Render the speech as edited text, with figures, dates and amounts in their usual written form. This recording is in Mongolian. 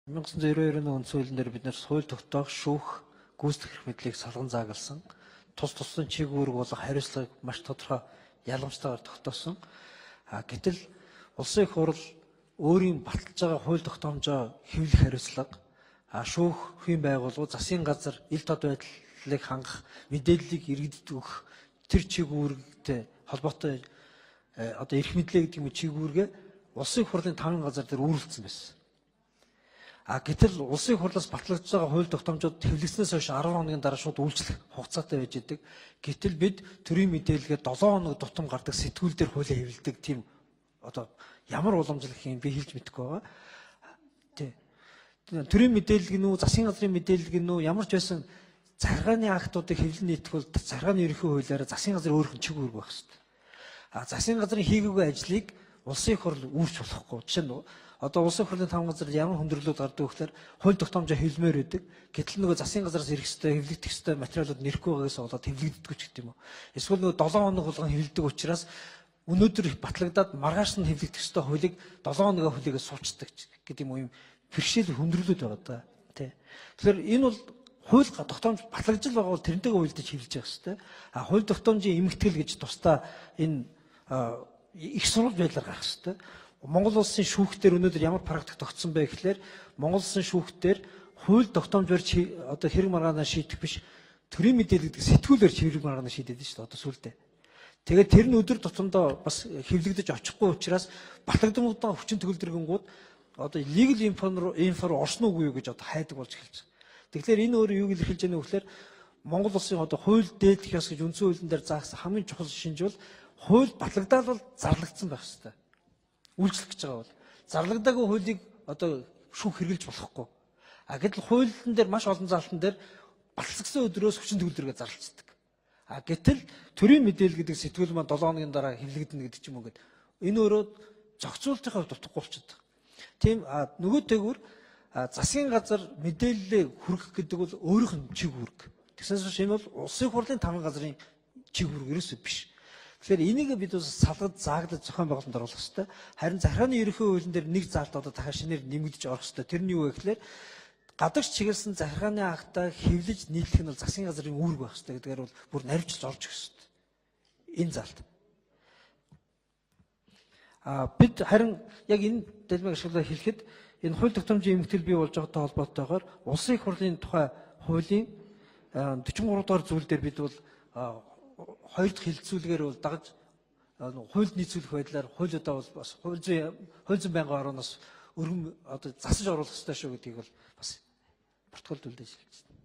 1992 оны үндсүүлэн дээр бид нэр хууль тогтоох, шүүх, гүйцэтгэх эрх мэдлийг салган заагалсан. Тусын чиглэл болох хариуцлагыг маш тодорхой ялгамжтайгаар тогтоосон. Гэтэл улсын их хурл өөрийн баталж байгаа хууль тогтоомжоо хэвлэх хариуцлага, шүүхийн байгууллагууд, засгийн газар ил тод байдлыг хангах, мэдээллийг иргэдэд өгөх тэр чиглэлтэй холбоотой одоо эрх мэдлээ гэдэг юм чиглэлгээ улсын их хурлын 5 газар дээр үүрэлцсэн байсан. Гэтэл улсын хурлаас батлагдж байгаа хууль тогтоомжууд хэвлэгснээс хойш 10 хоногийн дараа шууд үйлчлэх хугацаатай байж идэг. Гэтэл бид төрийн мэдээлэлгээ 7 хоног тутам гардаг сэтгүүл дээр хуулийг хэвлэдэг тийм одоо ямар уламжлал гэх юм би хэлж мэдэхгүй байгаа. Тий. Төрийн мэдээлэл гинүү, засгийн газрын мэдээлэл гинүү ямар ч байсан захиргааны актуудыг хэвлэн нийтэх бол захиргааны ерөнхий хуулиараа засгийн газрын өөрийнх нь чиг үүрэг байх хэрэгтэй. Засгийн газрын хийгээгүй ажлыг улсын их хурл үүрч болохгүй. Жишээ нь одоо улсын хурлын 5 газар ямар хүндрэлүүд гардаг вэ гэхээр хууль тогтоомжоо хэвлэмээр байдаг. Гэтэл нөгөө засгийн газраас ирэх ёстой, хэвлэгдэх ёстой материалууд нэрэхгүй байгаагаас болоод хэвлэгддэггүй ч гэдэг юм уу. Эсвэл нөгөө 7 хоног болгон хэвлэдэг учраас өнөөдөр батлагдаад маргааш нь хэвлэгдэх ёстой хуулийг 7 хоногийн хуулийг суучдаг гэдэг юм уу, юм бэрхшээл хүндрэлүүд байгаа да. Тэ. Тэгэхээр энэ бол хууль тогтоомж батлагдж байгаа бол тэрнтэйгээ уялдаж хэвлэж явах ёстой. Хууль тогтоомжийн эмгэгтэл гэж тусдаа энэ их сурвалж байдлаар гарах ёстой. Монгол улсын шүүхтэр өнөөдөр ямар практик тогтсон бэ гэхлээр Монгол улсын шүүхтэр хууль тогтоомжоор одоо хэрэг маргаанаа шийдэх биш, төрийн мэдээлэл гэдэг сэтгүүлээр хэрэг маргаанаа шийдээд шүү дээ одоо сүүлдээ. Тэгээд тэр нь өдөр тутамдаа бас хэвлэгдэж очихгүй учраас батлагдмуудаа хүчин төгөлдрөнгүүд одоо legal info орсон уугүй юу гэж одоо хайдаг болж эхэлж байгаа. Тэгэхээр энэ өөрөө юу илэрхийлж байна вэ гэхээр Монгол улсын одоо хууль дээд ёс гэж үндсэн хуулийн дээр заасан хамгийн чухал шинж бол хууль батлагдаад бол зарлагдсан байх ёстой. Үйлчлэх гэж байгаа бол зарлагдаагүй хуулийг одоо шүүх хэрэгжилж болохгүй. Гэтэл хуулийн дээр маш олон залтан дээр батлагдсан өдрөөс хүчин төгөлдрөгөө зарлцдаг. Гэтэл төрийн мэдээлэл гэдэг сэтгүүл маань 7 хоногийн дараа хэвлэгдэнэ гэдэг ч юм уу гэд энэ өөрөө зохицуулалтын хувьд утгагүй болчиход байгаа. Тийм нөгөөтэйгүр засгийн газар мэдээлэлээ хүргэх гэдэг бол өөрийнх нь чиг үүрэг. Тэгсээс биш энэ бол улсын хурлын 5 газрын чиг үүрэг ерөөсөө биш. Тэгэхээр энийг бид бас салгаж зааглаж зохион байгуулалтанд оруулах хэрэгтэй. Харин захиргааны ерөнхий хуулийн дээр нэг заалт одоо дахиад шинээр нэмэгдэж орох хэрэгтэй. Тэр нь юу вэ гэхээр гадагш чиглэсэн захиргааны актаа хэвлэж нийлэх нь бол засгийн газрын үүрэг байх хэрэгтэй гэдгээр бол бүр наривчилж орж ирэх хэрэгтэй. Энэ заалт. Бид харин яг энэ дэлмийг ашиглаад хэлэхэд энэ хууль тогтоомжийн эмгэгтэл бий болж байгаатай холбоотойгоор улсын их хурлын тухай хуулийн 43 дугаар зүйл дээр бид бол хоёр дахь хэлэлцүүлгээр бол дагаж хууль нийцүүлэх байдлаар хуулиудаа бол бас хууль зүйн байнгын орооноос өргөн одоо засаж оруулах ёстой шүү гэдгийг бол бас протоколд үлдээж хэлж байна.